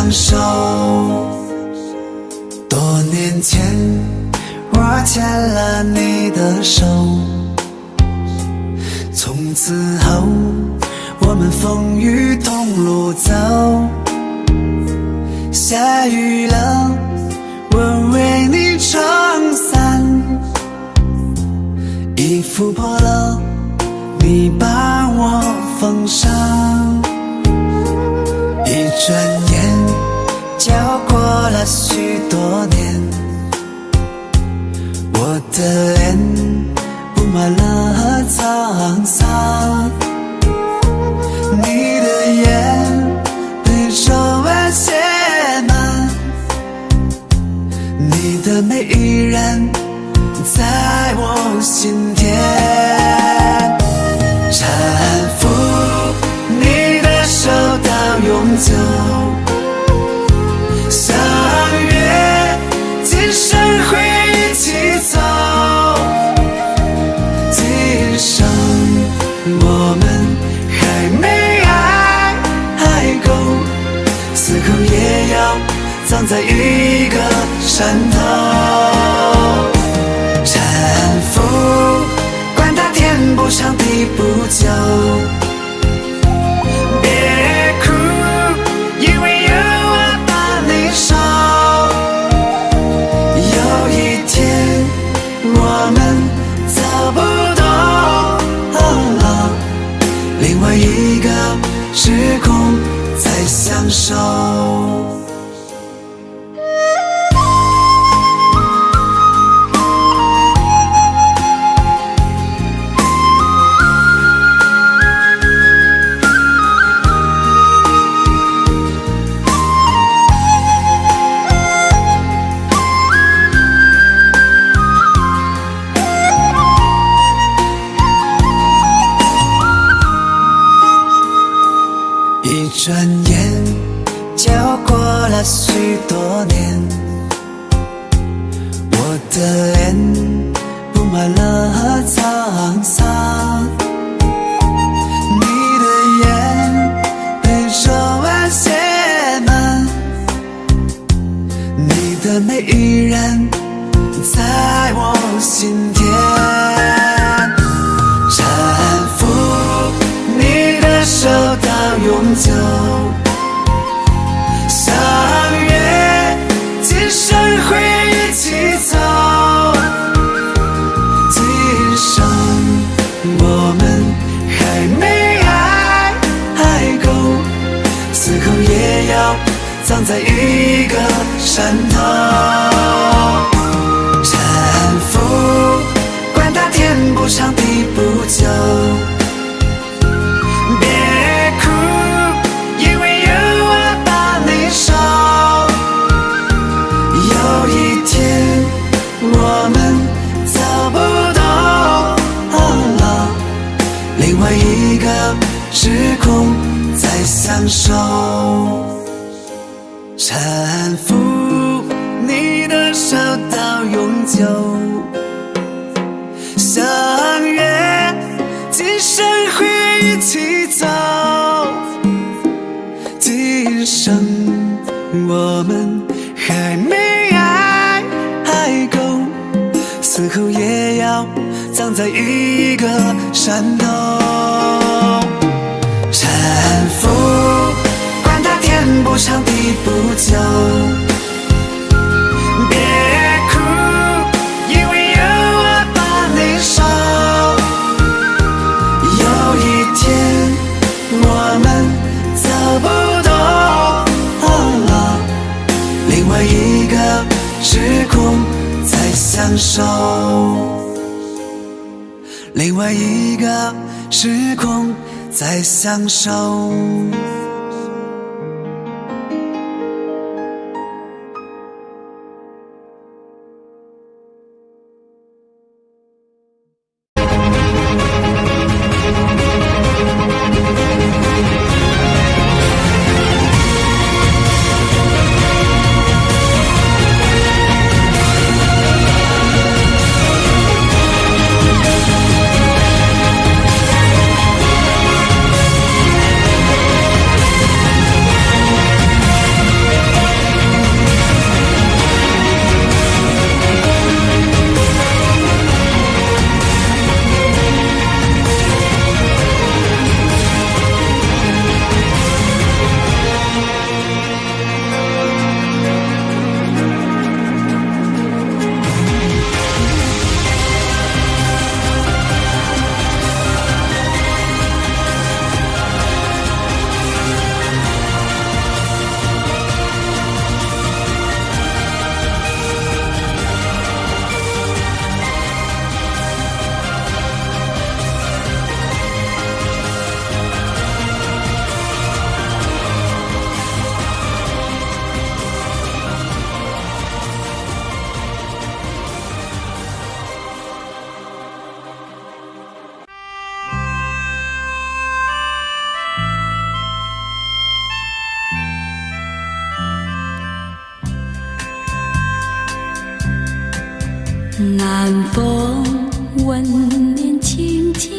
相守。多年前，我牵了你的手，从此后，我们风雨同路走。下雨了，我为你撑伞；衣服破了，你把我缝上。一转眼，就过了许多年，我的脸布满了沧桑，你的眼被皱纹写满，你的美依然在我心田。搀扶你的手到永久，相约今生会一起走。今生我们还没爱够，死后也要葬在一个山头。搀扶，管它天不长地不久，别哭，因为有我把你守。有一天我们走不动，另外一个时空再相守。一转眼就过了许多年，我的脸布满了沧桑，你的眼被皱纹写满，你的美依然在我心田。搀扶你的手到永久，相约今生会一起走。今生我们还没爱够，死后也要葬在一个山头。搀扶，管它天不长地不久，别哭，因为有我把你守。有一天我们走不动，另外一个时空再相守。搀扶你的手到永久，相约今生会一起走。今生我们还没爱够，死后也要葬在一个山头。搀扶，管它天不长地不久，别哭，因为有我把你守。有一天我们走不动，另外一个时空再相守。另外一个时空再相守。南风温暖轻轻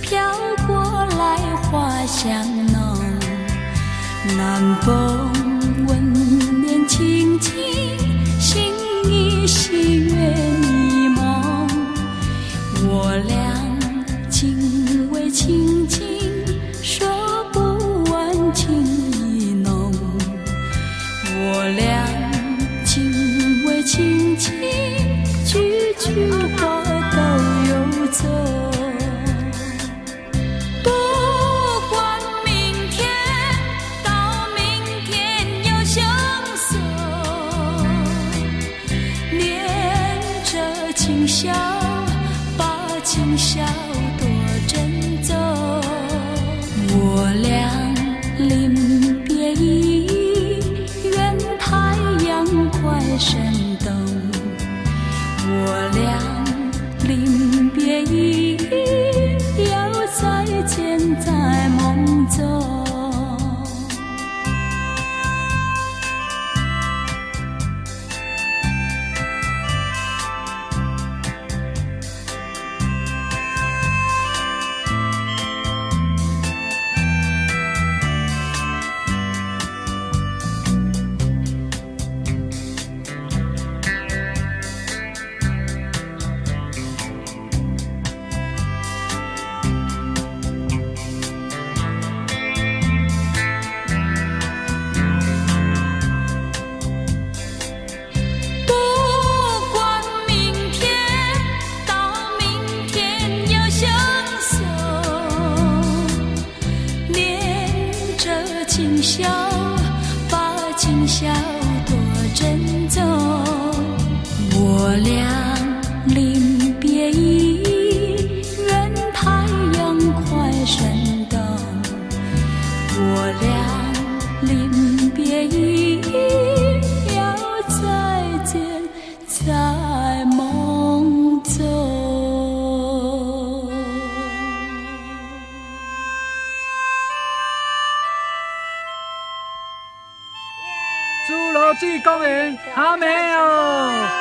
飘过来，花香浓。南风温暖轻轻，心依稀月迷蒙。我俩情味轻轻，说不完情意浓。我俩情味轻轻，句句话都有踪。不管明天到明天又相送，念着今宵，把今宵多珍重。我俩临别意，愿太阳快升东。我俩临别意，要再见在梦中。今宵，把今宵多珍重。我俩临别意，愿太阳快升东。我俩临别意，要再见在梦中。侏罗纪公园好美哦！